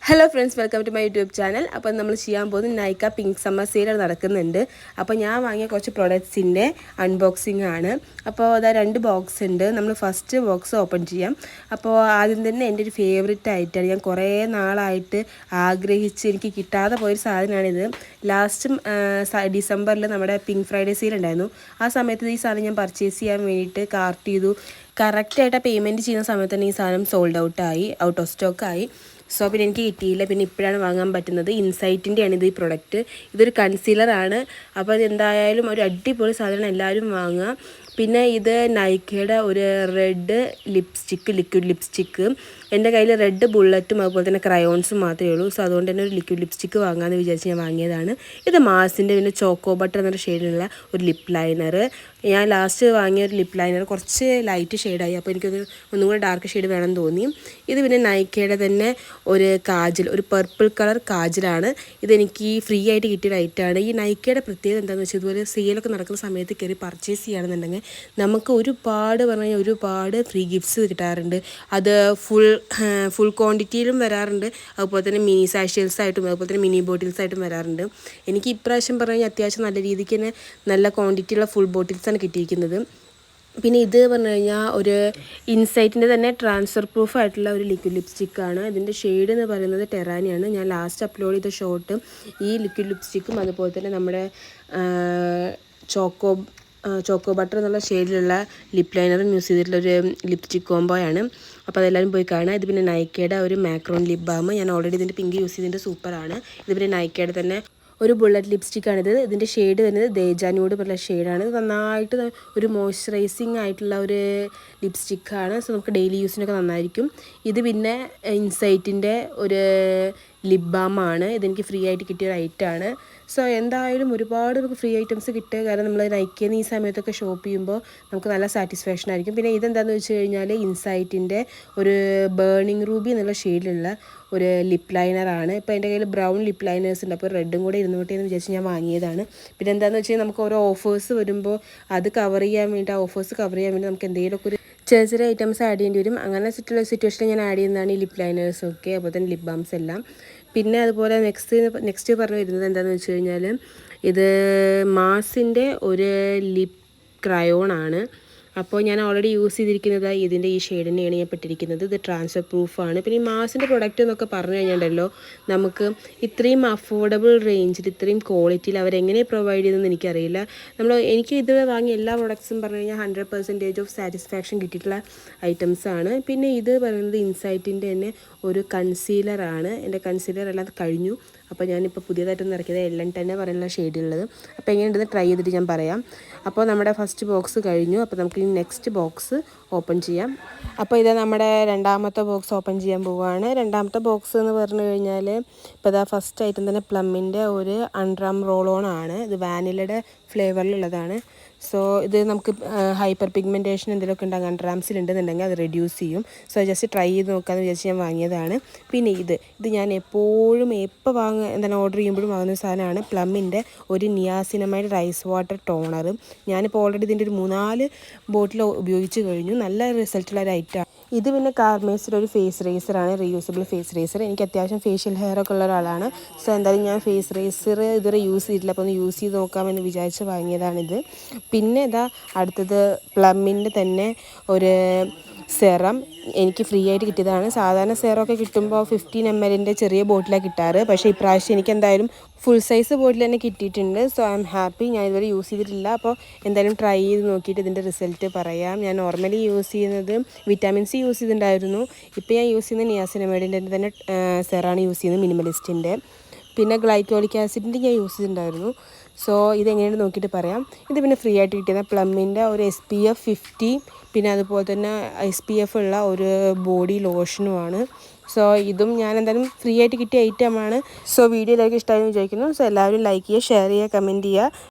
Hello friends, welcome to my YouTube channel. അപ്പോൾ നമ്മൾ ചെയ്യാൻ പോകുന്നത് നൈക്ക പിങ്ക് സമ്മർ സെയിൽ നടക്കുന്നുണ്ട്. അപ്പോൾ ഞാൻ വാങ്ങിയ കുറച്ച് പ്രൊഡക്ട്സിൻ്റെ അൺബോക്സിംഗ് ആണ്. അപ്പോൾ അതാ 2 ബോക്സ് ഉണ്ട്. നമ്മൾ ഫസ്റ്റ് ബോക്സ് ഓപ്പൺ ചെയ്യാം. അപ്പോൾ ആദ്യം തന്നെ എൻ്റെ ഒരു ഫേവറേറ്റ് ആയിട്ടാണ്, ഞാൻ കുറേ നാളായിട്ട് ആഗ്രഹിച്ച് എനിക്ക് കിട്ടാതെ പോയൊരു സാധനമാണിത്. ലാസ്റ്റ് ഡിസംബറിൽ നമ്മുടെ പിങ്ക് ഫ്രൈഡേ സെയിൽ ഉണ്ടായിരുന്നു. ആ സമയത്ത് ഈ സാധനം ഞാൻ പർച്ചേസ് ചെയ്യാൻ വേണ്ടിയിട്ട് കാർട്ട് ചെയ്തു. കറക്റ്റായിട്ട് പേയ്മെൻറ്റ് ചെയ്യുന്ന സമയത്ത് തന്നെ ഈ സാധനം സോൾഡ് ഔട്ട് ഓഫ് സ്റ്റോക്കായി. സോ പിന്നെ എനിക്ക് കിട്ടിയില്ല. പിന്നെ ഇപ്പോഴാണ് വാങ്ങാൻ പറ്റുന്നത്. ഇൻസൈറ്റിൻ്റെയാണ് ഇത്. ഈ പ്രൊഡക്റ്റ് ഇതൊരു കൺസീലറാണ്. അപ്പോൾ അത് എന്തായാലും ഒരു അടിപൊളി സാധനം, എല്ലാവരും വാങ്ങുക. പിന്നെ ഇത് നൈക്കയുടെ ഒരു റെഡ് ലിക്വിഡ് ലിപ്സ്റ്റിക്ക്. എൻ്റെ കയ്യിൽ റെഡ് ബുള്ളറ്റും അതുപോലെ തന്നെ ക്രയോൺസും മാത്രമേ ഉള്ളൂ. സോ അതുകൊണ്ട് തന്നെ ഒരു ലിക്വിഡ് ലിപ്സ്റ്റിക്ക് വാങ്ങാമെന്ന് വിചാരിച്ച് ഞാൻ വാങ്ങിയതാണ്. ഇത് മാസിൻ്റെ പിന്നെ ചോക്കോ ബട്ടർ എന്നൊരു ഷെയ്ഡിലുള്ള ഒരു ലിപ്പ് ലൈനർ. ഞാൻ ലാസ്റ്റ് വാങ്ങിയ ഒരു ലിപ്പ് ലൈനർ കുറച്ച് ലൈറ്റ് ഷെയ്ഡായി, അപ്പോൾ എനിക്കൊന്ന് ഒന്നും കൂടെ ഡാർക്ക് ഷെയ്ഡ് വേണം തോന്നി. ഇത് പിന്നെ നൈക്കയുടെ തന്നെ ഒരു കാജൽ, ഒരു പർപ്പിൾ കളർ കാജലാണ്. ഇതെനിക്ക് ഫ്രീ ആയിട്ട് കിട്ടിയ ഐറ്റമാണ്. ഈ നൈക്കയുടെ പ്രത്യേകത എന്താണെന്ന് വെച്ചാൽ, ഇതുപോലെ സെയിലൊക്കെ നടക്കുന്ന സമയത്ത് കയറി പർച്ചേസ് ചെയ്യുകയാണെന്നുണ്ടെങ്കിൽ നമുക്ക് ഒരുപാട് ഫ്രീ ഗിഫ്റ്റ്സ് കിട്ടാറുണ്ട്. അത് ഫുൾ ക്വാണ്ടിറ്റിയിലും വരാറുണ്ട്. അതുപോലെ തന്നെ മിനി സാഷ്യൽസായിട്ടും അതുപോലെ തന്നെ മിനി ബോട്ടിൽസായിട്ടും വരാറുണ്ട്. എനിക്ക് ഇപ്രാവശ്യം പറഞ്ഞാൽ അത്യാവശ്യം നല്ല രീതിക്ക് തന്നെ നല്ല ക്വാണ്ടിറ്റിയുള്ള ഫുൾ ബോട്ടിൽസാണ് കിട്ടിയിരിക്കുന്നത്. പിന്നെ ഇത് പറഞ്ഞു കഴിഞ്ഞാൽ ഒരു ഇൻസൈറ്റിൻ്റെ തന്നെ ട്രാൻസ്ഫർ പ്രൂഫ് ആയിട്ടുള്ള ഒരു ലിക്വിഡ് ലിപ്സ്റ്റിക്കാണ്. ഇതിൻ്റെ ഷെയ്ഡ് എന്ന് പറയുന്നത് ടെറാനിയാണ്. ഞാൻ ലാസ്റ്റ് അപ്ലോഡ് ചെയ്ത ഷോട്ട് ഈ ലിക്വിഡ് ലിപ്സ്റ്റിക്കും അതുപോലെ തന്നെ നമ്മുടെ ചോക്കോ ബട്ടർ എന്നുള്ള ഷെയ്ഡിലുള്ള ലിപ്പ് ലൈനറും യൂസ് ചെയ്തിട്ടുള്ളൊരു ലിപ്സ്റ്റിക് കോംബോയാണ്. അപ്പോൾ അതെല്ലാവരും പോയി കാണാം. ഇത് പിന്നെ നൈക്കയുടെ ഒരു മാക്രോൺ ലിപ് ബാം. ഞാൻ ഓൾറെഡി ഇതിൻ്റെ പിങ്ക് യൂസ് ചെയ്തിട്ട് സൂപ്പറാണ്. ഇത് പിന്നെ നൈക്കയുടെ തന്നെ ഒരു ബുള്ളറ്റ് ലിപ്സ്റ്റിക്കാണിത്. ഇതിൻ്റെ ഷെയ്ഡ് വരുന്നത് ദേജാനൂഡ് പറഞ്ഞ ഷെയ്ഡാണ്. നന്നായിട്ട് ഒരു മോയ്സ്ചറൈസിങ് ആയിട്ടുള്ള ഒരു ലിപ്സ്റ്റിക്കാണ്. സോ നമുക്ക് ഡെയിലി യൂസിനൊക്കെ നന്നായിരിക്കും. ഇത് പിന്നെ ഇൻസൈറ്റിൻ്റെ ഒരു ലിപ് ബാമാണ്. ഇതെനിക്ക് ഫ്രീ ആയിട്ട് കിട്ടിയ ഒരു ഐറ്റമാണ്. സോ എന്തായാലും ഒരുപാട് നമുക്ക് ഫ്രീ ഐറ്റംസ് കിട്ടുക. കാരണം നമ്മൾ നൈക്കിന്ന് ഈ സമയത്തൊക്കെ ഷോപ്പ് ചെയ്യുമ്പോൾ നമുക്ക് നല്ല സാറ്റിസ്ഫാക്ഷൻ ആയിരിക്കും. പിന്നെ ഇതെന്താണെന്ന് വെച്ച് കഴിഞ്ഞാൽ ഇൻസൈറ്റിൻ്റെ ഒരു ബേണിംഗ് റൂബി എന്നുള്ള ഷെയ്ഡിലുള്ള ഒരു ലിപ്പ് ലൈനറാണ്. ഇപ്പോൾ എൻ്റെ കയ്യിൽ ബ്രൗൺ ലിപ്പ് ലൈനേഴ്സ് ഉണ്ട്. അപ്പോൾ റെഡും കൂടെ ഇരുന്നോട്ടെ എന്ന് വിചാരിച്ച് ഞാൻ വാങ്ങിയതാണ്. പിന്നെ എന്താണെന്ന് വെച്ച് കഴിഞ്ഞാൽ നമുക്ക് ഓരോ ഓഫേഴ്സ് വരുമ്പോൾ അത് കവർ ചെയ്യാൻ വേണ്ടി, ആ ഓഫേഴ്സ് കവർ ചെയ്യാൻ വേണ്ടി നമുക്ക് എന്തെങ്കിലുമൊക്കെ ഒരു ചെറിയ ഐറ്റംസ് ആഡ് ചെയ്യേണ്ടി വരും. അങ്ങനെ സിറ്റുവേഷനിൽ ഞാൻ ആഡ് ചെയ്യുന്നതാണ് ഈ ലിപ്പ് ലൈനേഴ്സൊക്കെ, അതുപോലെ തന്നെ ലിപ്പ് ബാംസ് എല്ലാം. പിന്നെ അതുപോലെ നെക്സ്റ്റ് പറഞ്ഞു വരുന്നത് എന്താണെന്ന് വെച്ച് കഴിഞ്ഞാൽ, ഇത് മാസിൻ്റെ ഒരു ലിപ്പ് ക്രയോൺ ആണ്. അപ്പോൾ ഞാൻ ഓൾറെഡി യൂസ് ചെയ്തിരിക്കുന്നത് ഇതിൻ്റെ ഈ ഷെയ്ഡ് തന്നെയാണ് ഞാൻ പെട്ടിരിക്കുന്നത്. ഇത് ട്രാൻസ്ഫർ പ്രൂഫാണ്. പിന്നെ ഈ മാസിൻ്റെ പ്രൊഡക്റ്റ് എന്നൊക്കെ പറഞ്ഞു കഴിഞ്ഞാൽ നമുക്ക് ഇത്രയും അഫോർഡബിൾ റേഞ്ചിൽ ഇത്രയും ക്വാളിറ്റിയിൽ അവരെങ്ങനെ പ്രൊവൈഡ് ചെയ്തെന്ന് എനിക്കറിയില്ല. എനിക്ക് ഇതുവരെ വാങ്ങിയ എല്ലാ പ്രൊഡക്ട്സും പറഞ്ഞു കഴിഞ്ഞാൽ 100% ഓഫ് സാറ്റിസ്ഫാക്ഷൻ കിട്ടിയിട്ടുള്ള ഐറ്റംസാണ്. പിന്നെ ഇത് പറയുന്നത് ഇൻസൈറ്റിൻ്റെ തന്നെ ഒരു കൺസീലറാണ്. എൻ്റെ കൺസീലർ എല്ലാം കഴിഞ്ഞു. അപ്പോൾ ഞാനിപ്പോൾ പുതിയതായിട്ടൊന്ന് ഇറക്കിയത് L10 പറയുന്ന ഷെയ്ഡിലുള്ളത്. അപ്പോൾ എങ്ങനെയുണ്ടെന്ന് ട്രൈ ചെയ്തിട്ട് ഞാൻ പറയാം. അപ്പോൾ നമ്മുടെ ഫസ്റ്റ് ബോക്സ് കഴിഞ്ഞു. അപ്പോൾ നമുക്ക് ഇനി നെക്സ്റ്റ് ബോക്സ് ഓപ്പൺ ചെയ്യാം. അപ്പോൾ ഇത് നമ്മുടെ രണ്ടാമത്തെ ബോക്സ് ഓപ്പൺ ചെയ്യാൻ പോവുകയാണ്. രണ്ടാമത്തെ ബോക്സ് എന്ന് പറഞ്ഞു കഴിഞ്ഞാൽ, ഇപ്പോൾ ഇതാ ഫസ്റ്റ് ഐറ്റം തന്നെ പ്ലമ്മിൻ്റെ ഒരു അൺറാം റോൾ ഓൺ ആണ്. ഇത് വാനിലയുടെ ഫ്ലേവറിലുള്ളതാണ്. സോ ഇത് നമുക്ക് ഹൈപ്പർ പിഗ്മെൻറ്റേഷൻ എന്തെങ്കിലുമൊക്കെ ഉണ്ടാകും അൺറാംസിലുണ്ടെന്നുണ്ടെങ്കിൽ അത് റെഡ്യൂസ് ചെയ്യും. സോ ജസ്റ്റ് ട്രൈ ചെയ്ത് നോക്കാമെന്ന് വിചാരിച്ച് ഞാൻ വാങ്ങിയതാണ്. പിന്നെ ഇത് ഞാൻ എപ്പോഴും എന്താണ് ഓർഡർ ചെയ്യുമ്പോഴും വാങ്ങുന്ന സാധനമാണ്. പ്ലമ്മിൻ്റെ ഒരു നിയാസിനമൈഡ് റൈസ് വാട്ടർ ടോണർ. ഞാനിപ്പോൾ ഓൾറെഡി ഇതിൻ്റെ ഒരു 3-4 ബോട്ടിൽ ഉപയോഗിച്ച് കഴിഞ്ഞു. നല്ല റിസൾട്ടുള്ള ഒരു ഐറ്റമാണ്. ഇത് പിന്നെ കാർമേസിൻ്റെ ഒരു ഫേസ് റേസറാണ്, റീയൂസബിൾ ഫേസ് റേസർ. എനിക്ക് അത്യാവശ്യം ഫേഷ്യൽ ഹെയർ ഒക്കെ ഉള്ള ഒരാളാണ്. സോ എന്തായാലും ഞാൻ ഫേസ് റേസർ ഇതുവരെ യൂസ് ചെയ്തിട്ടില്ല. അപ്പോൾ ഒന്ന് യൂസ് ചെയ്ത് നോക്കാമെന്ന് വിചാരിച്ച് വാങ്ങിയതാണിത്. പിന്നെ അടുത്തത് പ്ലമ്മിൻ്റെ തന്നെ ഒരു സെറം എനിക്ക് ഫ്രീ ആയിട്ട് കിട്ടിയതാണ്. സാധാരണ സെറമൊക്കെ കിട്ടുമ്പോൾ 15 ml ചെറിയ ബോട്ടിലാണ് കിട്ടാറ്. പക്ഷേ ഇപ്രാവശ്യം എനിക്ക് എന്തായാലും ഫുൾ സൈസ് ബോട്ടിൽ തന്നെ കിട്ടിയിട്ടുണ്ട്. So I am happy. ഞാൻ ഇതുവരെ യൂസ് ചെയ്തിട്ടില്ല. അപ്പോൾ എന്തായാലും ട്രൈ ചെയ്ത് നോക്കിയിട്ട് ഇതിൻ്റെ റിസൾട്ട് പറയാം. ഞാൻ നോർമലി യൂസ് ചെയ്യുന്നത് വിറ്റാമിൻ സി യൂസ് ചെയ്തിട്ടുണ്ടായിരുന്നു. ഇപ്പോൾ ഞാൻ യൂസ് ചെയ്യുന്നത് നിയാസിനമൈഡിൻ്റെ തന്നെ സെറാണ് യൂസ് ചെയ്യുന്നത്, മിനിമലിസ്റ്റിൻ്റെ. പിന്നെ ഗ്ലൈക്കോളിക് ആസിഡിൻ്റെ ഞാൻ യൂസ് ചെയ്തിട്ടുണ്ടായിരുന്നു. സോ ഇതെങ്ങനെയാണ് നോക്കിയിട്ട് പറയാം. ഇത് പിന്നെ ഫ്രീ ആയിട്ട് കിട്ടിയത് പ്ലമ്മിൻ്റെ ഒരു SPF 50, പിന്നെ അതുപോലെ തന്നെ SPF ഉള്ള ഒരു ബോഡി ലോഷനുമാണ്. സോ ഇതും ഞാൻ എന്തായാലും ഫ്രീ ആയിട്ട് കിട്ടിയ ഐറ്റമാണ്. സോ വീഡിയോ എല്ലാവർക്കും ഇഷ്ടമായെന്ന് വിചാരിക്കുന്നു. സോ എല്ലാവരും ലൈക്ക് ചെയ്യുക, ഷെയർ ചെയ്യുക, കമൻറ്റ് ചെയ്യുക.